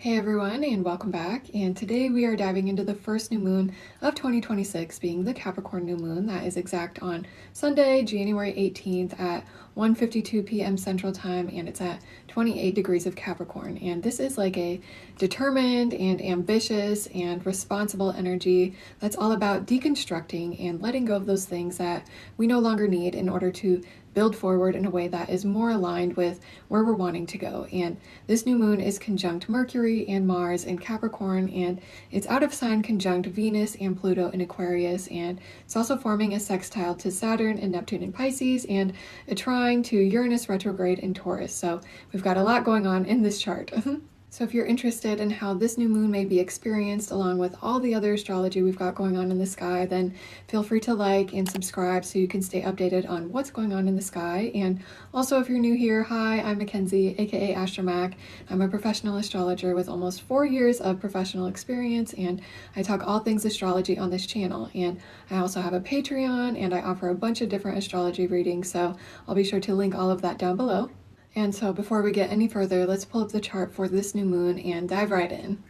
Hey everyone, and welcome back. And today we are diving into the first new moon of 2026, being the Capricorn New Moon. That is exact on Sunday, January 18th at 1:52 p.m. Central Time, and it's at 28 degrees of Capricorn. And this is like a determined and ambitious and responsible energy that's all about deconstructing and letting go of those things that we no longer need in order to build forward in a way that is more aligned with where we're wanting to go. And this new moon is conjunct Mercury and Mars in Capricorn, and it's out of sign conjunct Venus and Pluto in Aquarius, and it's also forming a sextile to Saturn and Neptune in Pisces and a trine to Uranus Retrograde in Taurus. So we've got a lot going on in this chart. So if you're interested in how this new moon may be experienced along with all the other astrology we've got going on in the sky, then feel free to like and subscribe so you can stay updated on what's going on in the sky. And also, if you're new here, hi, I'm Mackenzie, aka Astromac. I'm a professional astrologer with almost 4 years of professional experience, and I talk all things astrology on this channel. And I also have a Patreon, and I offer a bunch of different astrology readings, so I'll be sure to link all of that down below. And so before we get any further, let's pull up the chart for this new moon and dive right in.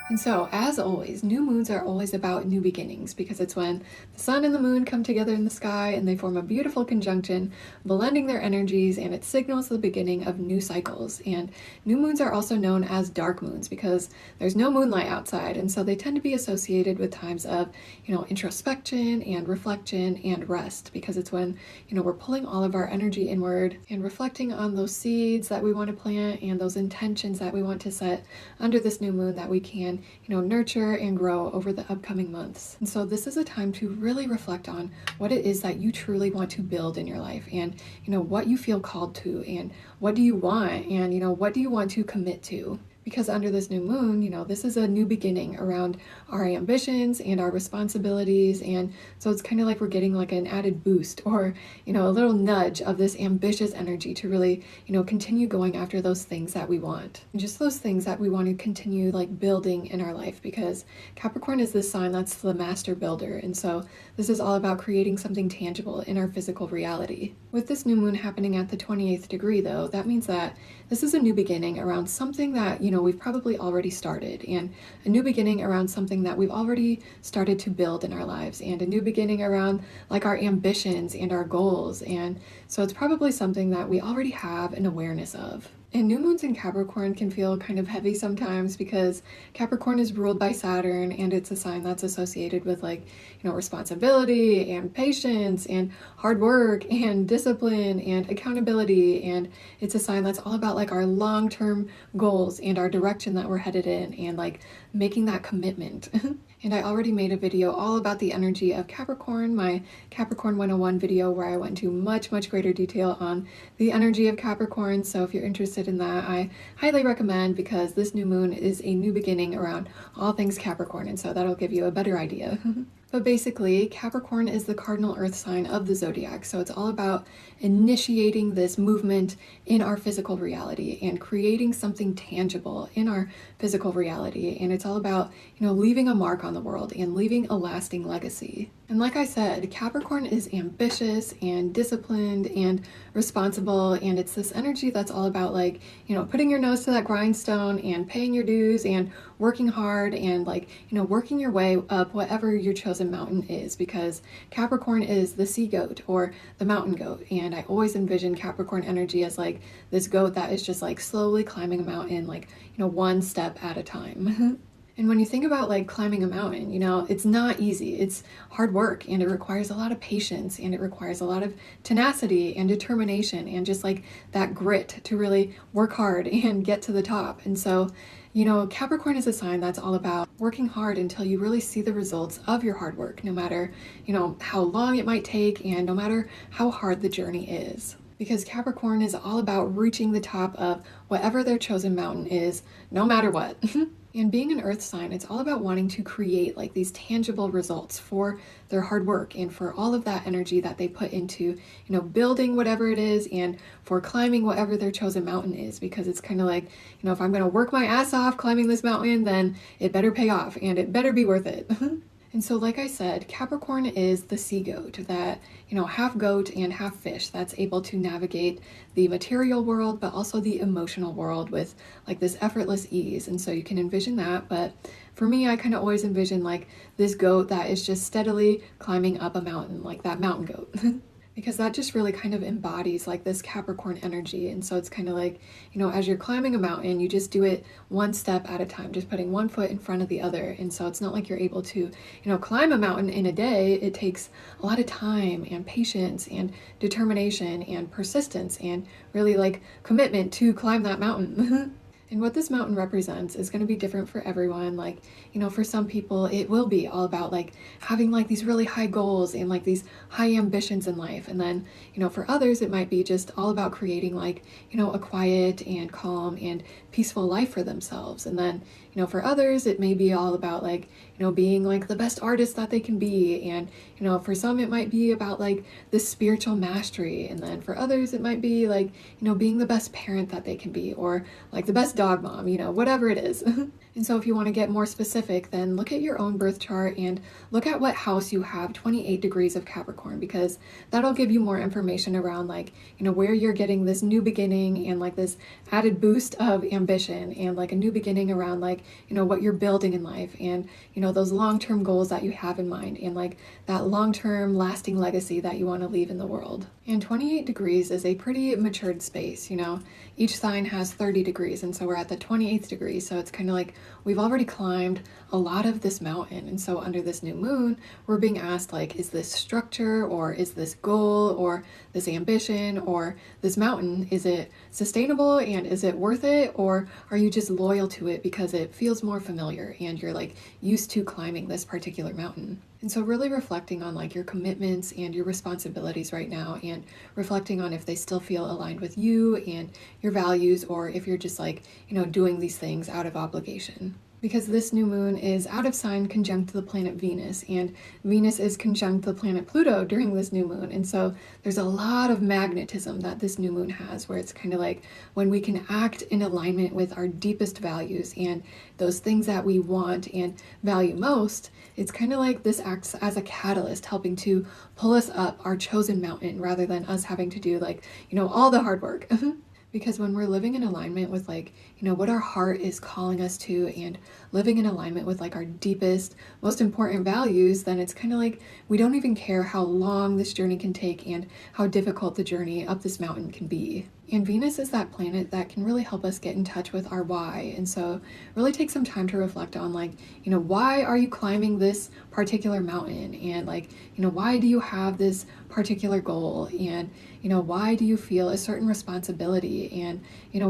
And so, as always, new moons are always about new beginnings because it's when the sun and the moon come together in the sky and they form a beautiful conjunction, blending their energies, and it signals the beginning of new cycles. And new moons are also known as dark moons because there's no moonlight outside, and so they tend to be associated with times of, introspection and reflection and rest, because it's when, we're pulling all of our energy inward and reflecting on those seeds that we want to plant and those intentions that we want to set under this new moon that we can nurture and grow over the upcoming months. And so this is a time to really reflect on what it is that you truly want to build in your life, and what you feel called to, and what do you want, and what do you want to commit to. Because under this new moon, this is a new beginning around our ambitions and our responsibilities. And so it's kind of like we're getting like an added boost or, a little nudge of this ambitious energy to really, continue going after those things that we want. And just those things that we want to continue like building in our life, because Capricorn is this sign that's the master builder. And so this is all about creating something tangible in our physical reality. With this new moon happening at the 28th degree, though, that means that this is a new beginning around something that, we've probably already started, and a new beginning around something that we've already started to build in our lives, and a new beginning around like our ambitions and our goals. And so it's probably something that we already have an awareness of. And new moons in Capricorn can feel kind of heavy sometimes because Capricorn is ruled by Saturn, and it's a sign that's associated with responsibility and patience and hard work and discipline and accountability. And it's a sign that's all about our long-term goals and our direction that we're headed in, and making that commitment. And I already made a video all about the energy of Capricorn, my Capricorn 101 video, where I went into much, much greater detail on the energy of Capricorn. So if you're interested in that, I highly recommend, because this new moon is a new beginning around all things Capricorn, and so that'll give you a better idea. But basically, Capricorn is the cardinal earth sign of the zodiac, so it's all about initiating this movement in our physical reality and creating something tangible in our physical reality. And it's all about, leaving a mark on the world and leaving a lasting legacy. And like I said, Capricorn is ambitious and disciplined and responsible, and it's this energy that's all about putting your nose to that grindstone and paying your dues and working hard and working your way up whatever your chosen mountain is, because Capricorn is the sea goat or the mountain goat. And I always envision Capricorn energy as this goat that is just slowly climbing a mountain, one step at a time. And when you think about climbing a mountain, it's not easy. It's hard work, and it requires a lot of patience, and it requires a lot of tenacity and determination and just that grit to really work hard and get to the top. And so, Capricorn is a sign that's all about working hard until you really see the results of your hard work, no matter, how long it might take, and no matter how hard the journey is. Because Capricorn is all about reaching the top of whatever their chosen mountain is, no matter what. And being an earth sign, it's all about wanting to create these tangible results for their hard work and for all of that energy that they put into, building whatever it is and for climbing whatever their chosen mountain is. Because it's kind of if I'm going to work my ass off climbing this mountain, then it better pay off and it better be worth it. And so, like I said, Capricorn is the sea goat, that, half goat and half fish that's able to navigate the material world, but also the emotional world with like this effortless ease. And so you can envision that. But for me, I kind of always envision like this goat that is just steadily climbing up a mountain, like that mountain goat. Because that just really kind of embodies like this Capricorn energy. And so it's kind of like, as you're climbing a mountain, you just do it one step at a time, just putting one foot in front of the other. And so it's not like you're able to, climb a mountain in a day. It takes a lot of time and patience and determination and persistence and really like commitment to climb that mountain. And what this mountain represents is going to be different for everyone. Like, for some people, it will be all about like having like these really high goals and like these high ambitions in life. And then, for others, it might be just all about creating like, a quiet and calm and peaceful life for themselves. And then, for others, it may be all about like, being like the best artist that they can be. And, for some, it might be about like this spiritual mastery. And then for others, it might be like, being the best parent that they can be, or like the best dog mom, whatever it is. And so if you want to get more specific, then look at your own birth chart and look at what house you have 28 degrees of Capricorn, because that'll give you more information around like, where you're getting this new beginning and like this added boost of ambition and like a new beginning around like, what you're building in life and, those long-term goals that you have in mind and like that long-term lasting legacy that you want to leave in the world. And 28 degrees is a pretty matured space, Each sign has 30 degrees, and so we're at the 28th degree, so it's kind of like we've already climbed a lot of this mountain. And so under this new moon, we're being asked like, is this structure or is this goal or this ambition or this mountain, is it sustainable and is it worth it, or are you just loyal to it because it feels more familiar and you're like used to climbing this particular mountain? And so really reflecting on like your commitments and your responsibilities right now, and reflecting on if they still feel aligned with you and your values, or if you're just like, doing these things out of obligation. Because this new moon is out of sign conjunct the planet Venus, and Venus is conjunct the planet Pluto during this new moon. And so there's a lot of magnetism that this new moon has, where it's kind of like when we can act in alignment with our deepest values and those things that we want and value most, it's kind of like this acts as a catalyst, helping to pull us up our chosen mountain rather than us having to do like, all the hard work. Because when we're living in alignment with like, what our heart is calling us to, and living in alignment with like our deepest, most important values, then it's kind of like we don't even care how long this journey can take and how difficult the journey up this mountain can be. And Venus is that planet that can really help us get in touch with our why. And so really take some time to reflect on like, why are you climbing this particular mountain? And like, why do you have this particular goal? And, why do you feel a certain responsibility? And,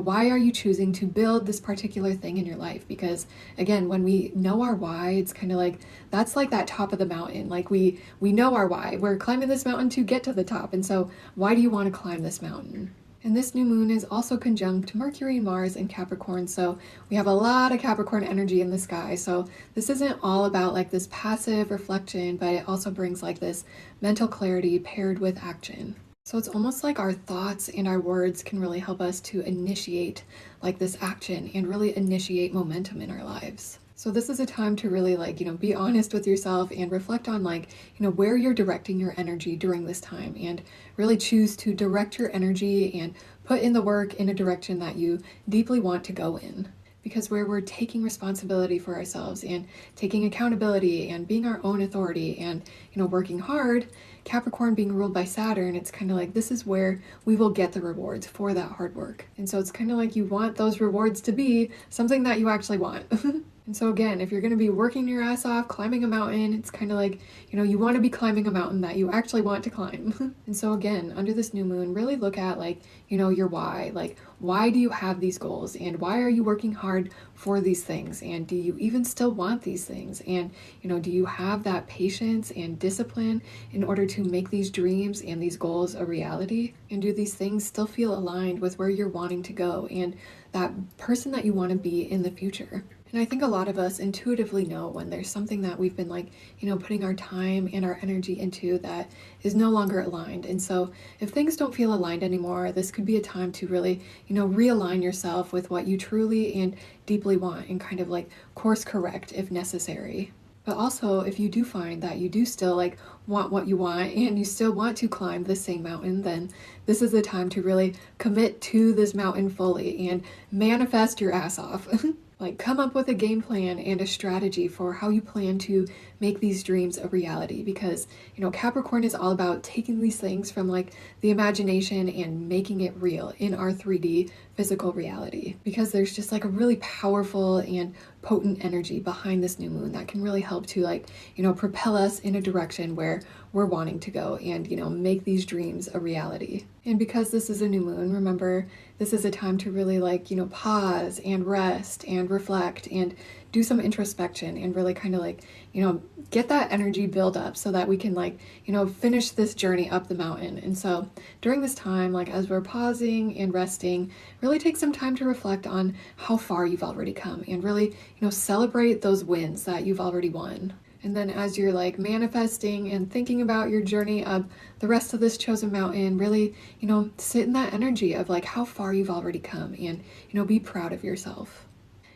why are you choosing to build this particular thing in your life? Because again, when we know our why, it's kind of like, that's like that top of the mountain. Like we know our why. We're climbing this mountain to get to the top. And so why do you want to climb this mountain? And this new moon is also conjunct Mercury, Mars, and Capricorn. So we have a lot of Capricorn energy in the sky. So this isn't all about like this passive reflection, but it also brings like this mental clarity paired with action. So it's almost like our thoughts and our words can really help us to initiate like this action and really initiate momentum in our lives. So this is a time to really like, be honest with yourself and reflect on like, where you're directing your energy during this time, and really choose to direct your energy and put in the work in a direction that you deeply want to go in. Because where we're taking responsibility for ourselves and taking accountability and being our own authority and, working hard, Capricorn being ruled by Saturn, it's kind of like this is where we will get the rewards for that hard work. And so it's kind of like you want those rewards to be something that you actually want. And so again, if you're going to be working your ass off, climbing a mountain, it's kind of like, you want to be climbing a mountain that you actually want to climb. And so again, under this new moon, really look at like, your why. Like, why do you have these goals? And why are you working hard for these things? And do you even still want these things? And, do you have that patience and discipline in order to make these dreams and these goals a reality? And do these things still feel aligned with where you're wanting to go and that person that you want to be in the future? And I think a lot of us intuitively know when there's something that we've been like, putting our time and our energy into that is no longer aligned. And so if things don't feel aligned anymore, this could be a time to really, realign yourself with what you truly and deeply want, and kind of like course correct if necessary. But also, if you do find that you do still like want what you want and you still want to climb the same mountain, then this is the time to really commit to this mountain fully and manifest your ass off. Like, come up with a game plan and a strategy for how you plan to make these dreams a reality, because, you know, Capricorn is all about taking these things from like the imagination and making it real in our 3D physical reality, because there's just like a really powerful and potent energy behind this new moon that can really help to, like, you know, propel us in a direction where we're wanting to go and, you know, make these dreams a reality. And because this is a new moon, remember, this is a time to really, like, you know, pause and rest and reflect and do some introspection and really kind of like, you know, get that energy build up so that we can, like, you know, finish this journey up the mountain. And so during this time, like, as we're pausing and resting, really take some time to reflect on how far you've already come and really, you know, celebrate those wins that you've already won. And then as you're like manifesting and thinking about your journey up the rest of this chosen mountain, really, you know, sit in that energy of like how far you've already come and, you know, be proud of yourself.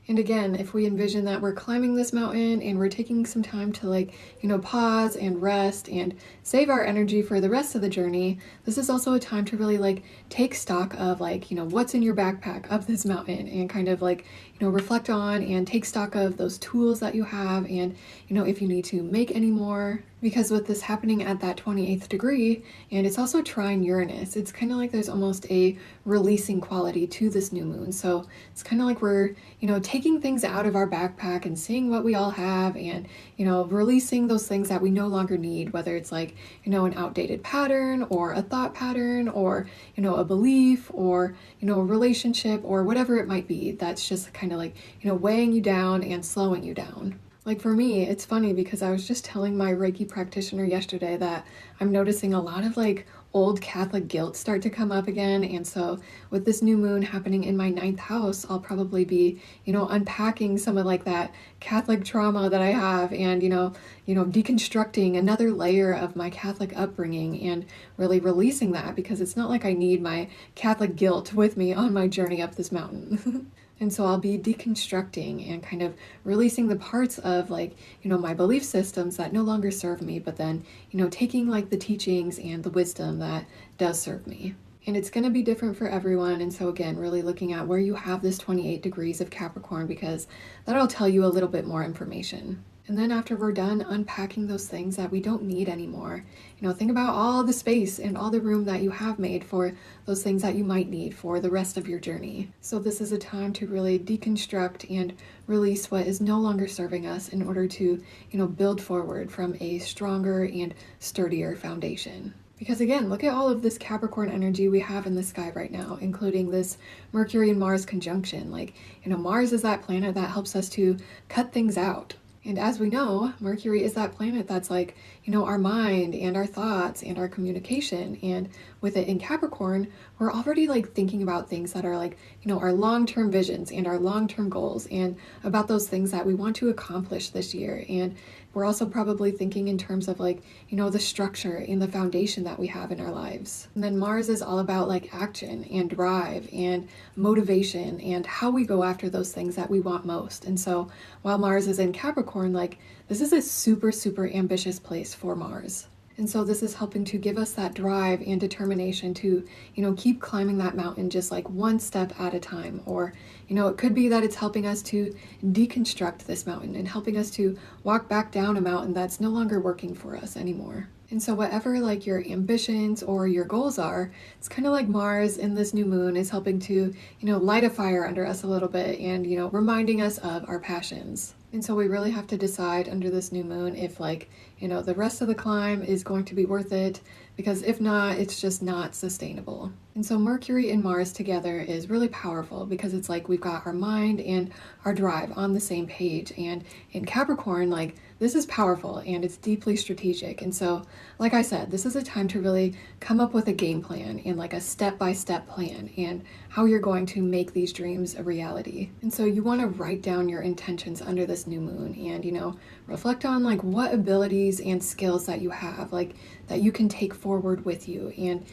And again, if we envision that we're climbing this mountain and we're taking some time to, like, you know, pause and rest and save our energy for the rest of the journey, this is also a time to really, like, take stock of, like, you know, what's in your backpack of this mountain and kind of, like, you know, reflect on and take stock of those tools that you have and, you know, if you need to make any more. Because with this happening at that 28th degree, and it's also trine Uranus, it's kind of like there's almost a releasing quality to this new moon. So it's kind of like we're, you know, taking things out of our backpack and seeing what we all have and, you know, releasing those things that we no longer need, whether it's like, you know, an outdated pattern or a thought pattern or, you know, a belief or, you know, a relationship or whatever it might be. That's just kind of like, you know, weighing you down and slowing you down. Like for me, it's funny because I was just telling my Reiki practitioner yesterday that I'm noticing a lot of like old Catholic guilt start to come up again. And so with this new moon happening in my 9th house, I'll probably be, you know, unpacking some of like that Catholic trauma that I have and, you know, deconstructing another layer of my Catholic upbringing and really releasing that, because it's not like I need my Catholic guilt with me on my journey up this mountain. And so I'll be deconstructing and kind of releasing the parts of, like, you know, my belief systems that no longer serve me, but then, you know, taking like the teachings and the wisdom that does serve me. And it's going to be different for everyone. And so again, really looking at where you have this 28 degrees of Capricorn, because that'll tell you a little bit more information. And then after we're done unpacking those things that we don't need anymore, you know, think about all the space and all the room that you have made for those things that you might need for the rest of your journey. So this is a time to really deconstruct and release what is no longer serving us in order to, you know, build forward from a stronger and sturdier foundation. Because again, look at all of this Capricorn energy we have in the sky right now, including this Mercury and Mars conjunction. Like, you know, Mars is that planet that helps us to cut things out. And as we know, Mercury is that planet that's like, you know, our mind and our thoughts and our communication. And with it in Capricorn, we're already like thinking about things that are like, you know, our long-term visions and our long-term goals and about those things that we want to accomplish this year. And we're also probably thinking in terms of like, you know, the structure and the foundation that we have in our lives. And then Mars is all about like action and drive and motivation and how we go after those things that we want most. And so while Mars is in Capricorn, like this is a super, super ambitious place for Mars. And so this is helping to give us that drive and determination to, you know, keep climbing that mountain just like one step at a time. Or, you know, it could be that it's helping us to deconstruct this mountain and helping us to walk back down a mountain that's no longer working for us anymore. And so whatever like your ambitions or your goals are, it's kind of like Mars in this new moon is helping to, you know, light a fire under us a little bit and, you know, reminding us of our passions. And so we really have to decide under this new moon if like, you know, the rest of the climb is going to be worth it, because if not, it's just not sustainable. And so Mercury and Mars together is really powerful because it's like we've got our mind and our drive on the same page. And in Capricorn, like this is powerful and it's deeply strategic. And so, like I said, this is a time to really come up with a game plan and like a step-by-step plan and how you're going to make these dreams a reality. And so you want to write down your intentions under this this new moon and, reflect on like what abilities and skills that you have, like that you can take forward with you, and,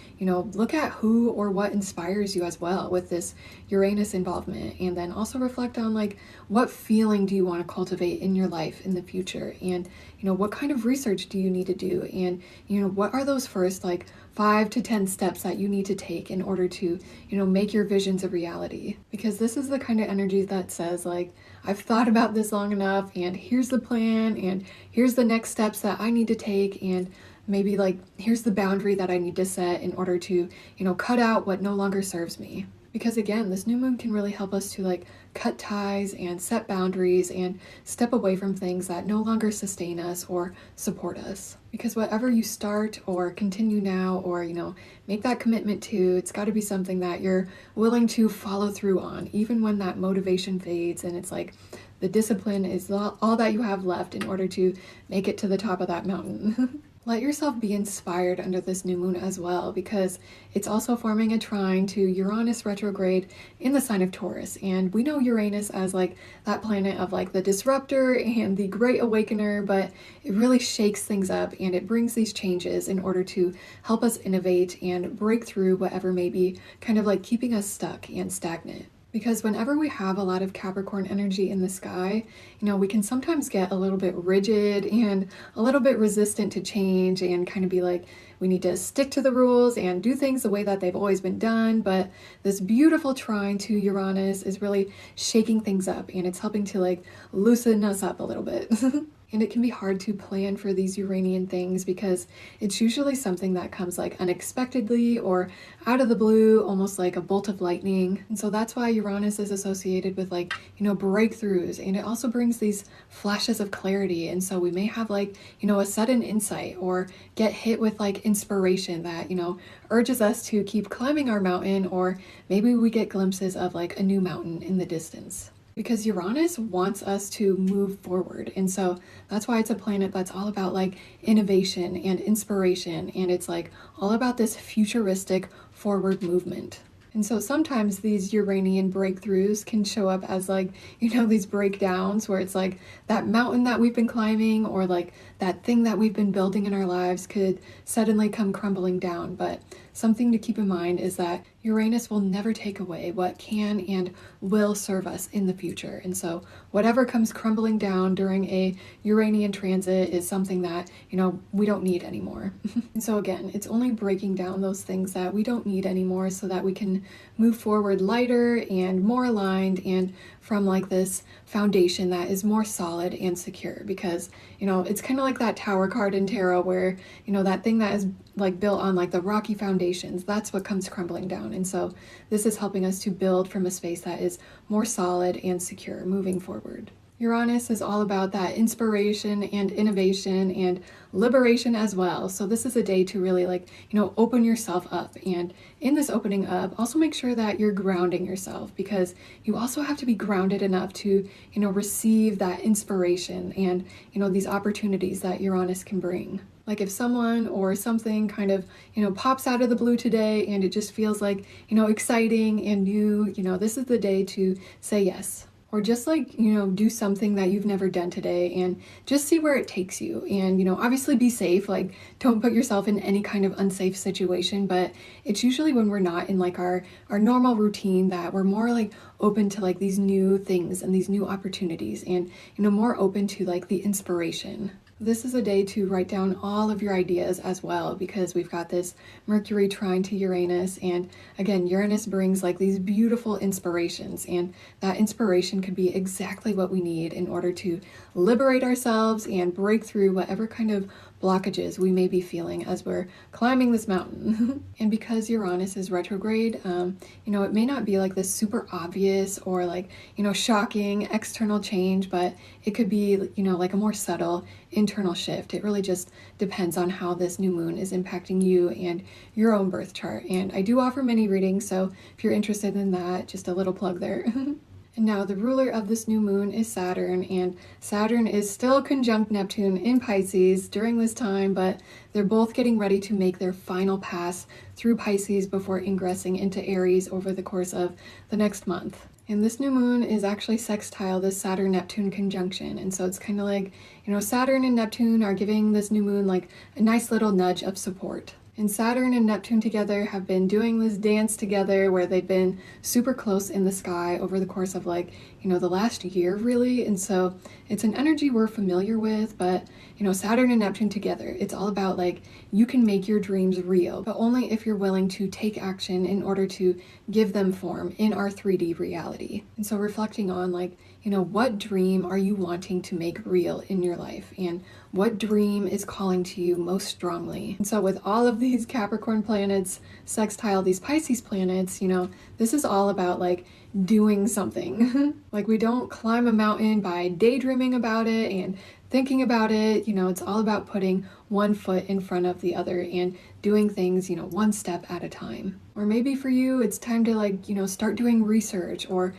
look at who or what inspires you as well with this Uranus involvement. And then also reflect on like what feeling do you want to cultivate in your life in the future, and, what kind of research do you need to do, and, what are those first like 5 to 10 steps that you need to take in order to, make your visions a reality. Because this is the kind of energy that says like, I've thought about this long enough, and here's the plan, and here's the next steps that I need to take, and maybe like here's the boundary that I need to set in order to, cut out what no longer serves me. Because again, this new moon can really help us to like cut ties and set boundaries and step away from things that no longer sustain us or support us. Because whatever you start or continue now, or, make that commitment to, it's got to be something that you're willing to follow through on, even when that motivation fades and it's like the discipline is all that you have left in order to make it to the top of that mountain. Let yourself be inspired under this new moon as well, because it's also forming a trine to Uranus retrograde in the sign of Taurus. And we know Uranus as like that planet of like the disruptor and the great awakener, but it really shakes things up and it brings these changes in order to help us innovate and break through whatever may be kind of like keeping us stuck and stagnant. Because whenever we have a lot of Capricorn energy in the sky, we can sometimes get a little bit rigid and a little bit resistant to change and kind of be like, we need to stick to the rules and do things the way that they've always been done. But this beautiful trine to Uranus is really shaking things up, and it's helping to like loosen us up a little bit. And it can be hard to plan for these Uranian things because it's usually something that comes like unexpectedly or out of the blue, almost like a bolt of lightning. And so that's why Uranus is associated with like, breakthroughs, and it also brings these flashes of clarity. And so we may have like, a sudden insight or get hit with like inspiration that, urges us to keep climbing our mountain, or maybe we get glimpses of like a new mountain in the distance. Because Uranus wants us to move forward. And so that's why it's a planet that's all about like innovation and inspiration. And it's like all about this futuristic forward movement. And so sometimes these Uranian breakthroughs can show up as like, these breakdowns where it's like that mountain that we've been climbing or like that thing that we've been building in our lives could suddenly come crumbling down. But something to keep in mind is that Uranus will never take away what can and will serve us in the future. And so whatever comes crumbling down during a Uranian transit is something that, we don't need anymore. And so again, it's only breaking down those things that we don't need anymore so that we can move forward lighter and more aligned and from like this foundation that is more solid and secure. Because, it's kind of like that tower card in tarot where, that thing that is like built on like the rocky foundations, that's what comes crumbling down. And so this is helping us to build from a space that is more solid and secure moving forward. Uranus is all about that inspiration and innovation and liberation as well. So this is a day to really like, open yourself up. And in this opening up, also make sure that you're grounding yourself, because you also have to be grounded enough to, receive that inspiration and, these opportunities that Uranus can bring. Like if someone or something kind of, pops out of the blue today and it just feels like, exciting and new, this is the day to say yes. Or just like, do something that you've never done today and just see where it takes you. And, obviously be safe, like don't put yourself in any kind of unsafe situation, but it's usually when we're not in like our normal routine that we're more like open to like these new things and these new opportunities and, more open to like the inspiration. This is a day to write down all of your ideas as well, because we've got this Mercury trine to Uranus, and again, Uranus brings like these beautiful inspirations, and that inspiration could be exactly what we need in order to liberate ourselves and break through whatever kind of blockages we may be feeling as we're climbing this mountain. And because Uranus is retrograde, it may not be like this super obvious or like, shocking external change, but it could be, like a more subtle internal shift. It really just depends on how this new moon is impacting you and your own birth chart. And I do offer mini readings, so if you're interested in that, just a little plug there. And now the ruler of this new moon is Saturn, and Saturn is still conjunct Neptune in Pisces during this time, but they're both getting ready to make their final pass through Pisces before ingressing into Aries over the course of the next month. And this new moon is actually sextile this Saturn Neptune conjunction. And so it's kind of like, Saturn and Neptune are giving this new moon like a nice little nudge of support. And Saturn and Neptune together have been doing this dance together where they've been super close in the sky over the course of the last year really. And so it's an energy we're familiar with, but Saturn and Neptune together, it's all about you can make your dreams real, but only if you're willing to take action in order to give them form in our 3D reality. And so reflecting on what dream are you wanting to make real in your life, and what dream is calling to you most strongly? And so with all of these Capricorn planets sextile these Pisces planets, this is all about doing something. We don't climb a mountain by daydreaming about it and thinking about it. It's all about putting one foot in front of the other and doing things, one step at a time. Or maybe for you, it's time to start doing research or,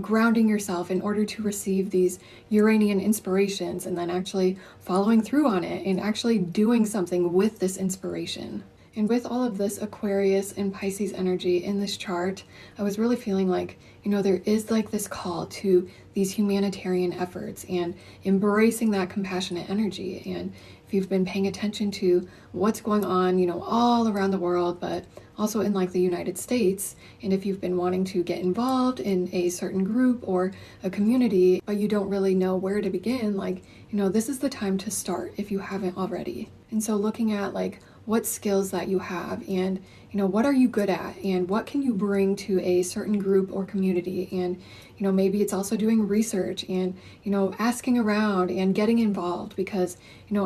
grounding yourself in order to receive these Uranian inspirations and then actually following through on it and actually doing something with this inspiration. And with all of this Aquarius and Pisces energy in this chart, I was really feeling there is this call to these humanitarian efforts and embracing that compassionate energy. And if you've been paying attention to what's going on, all around the world, but also in the United States, and if you've been wanting to get involved in a certain group or a community, but you don't really know where to begin, this is the time to start if you haven't already. And so looking at what skills that you have and what are you good at and what can you bring to a certain group or community, and maybe it's also doing research and asking around and getting involved, because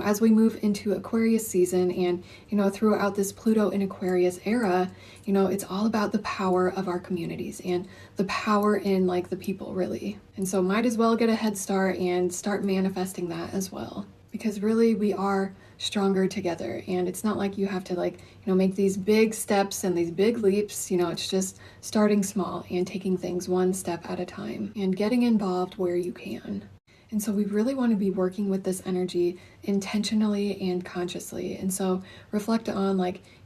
as we move into Aquarius season and throughout this Pluto in Aquarius era, it's all about the power of our communities and the power in the people really. And so might as well get a head start and start manifesting that as well, because really we are stronger together. And it's not you have to make these big steps and these big leaps. It's just starting small and taking things one step at a time and getting involved where you can. And so we really want to be working with this energy intentionally and consciously. And so reflect on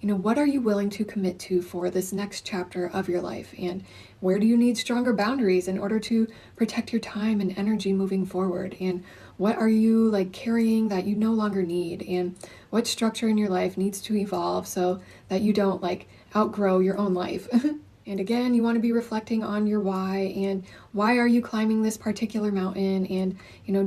what are you willing to commit to for this next chapter of your life? And where do you need stronger boundaries in order to protect your time and energy moving forward? And what are you carrying that you no longer need? And what structure in your life needs to evolve so that you don't outgrow your own life? And again, you want to be reflecting on your why, and why are you climbing this particular mountain? And,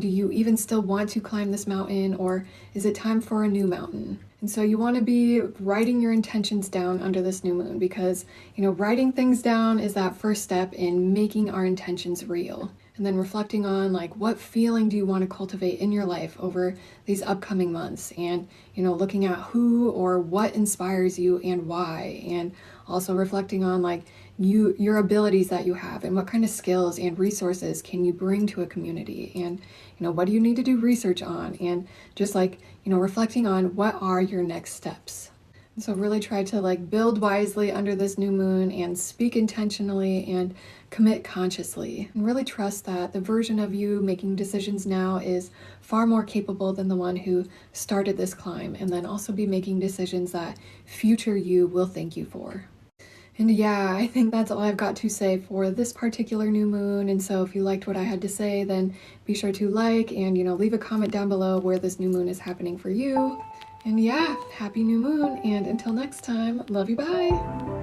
do you even still want to climb this mountain, or is it time for a new mountain? And so you want to be writing your intentions down under this new moon, because, writing things down is that first step in making our intentions real. And then reflecting on what feeling do you want to cultivate in your life over these upcoming months, and looking at who or what inspires you and why, and also reflecting on your abilities that you have and what kind of skills and resources can you bring to a community, and what do you need to do research on, and just reflecting on what are your next steps. So really try to build wisely under this new moon and speak intentionally and commit consciously, and really trust that the version of you making decisions now is far more capable than the one who started this climb, and then also be making decisions that future you will thank you for. And yeah, I think that's all I've got to say for this particular new moon. And so if you liked what I had to say, then be sure to and leave a comment down below where this new moon is happening for you. And yeah, happy new moon, and until next time, love you, bye!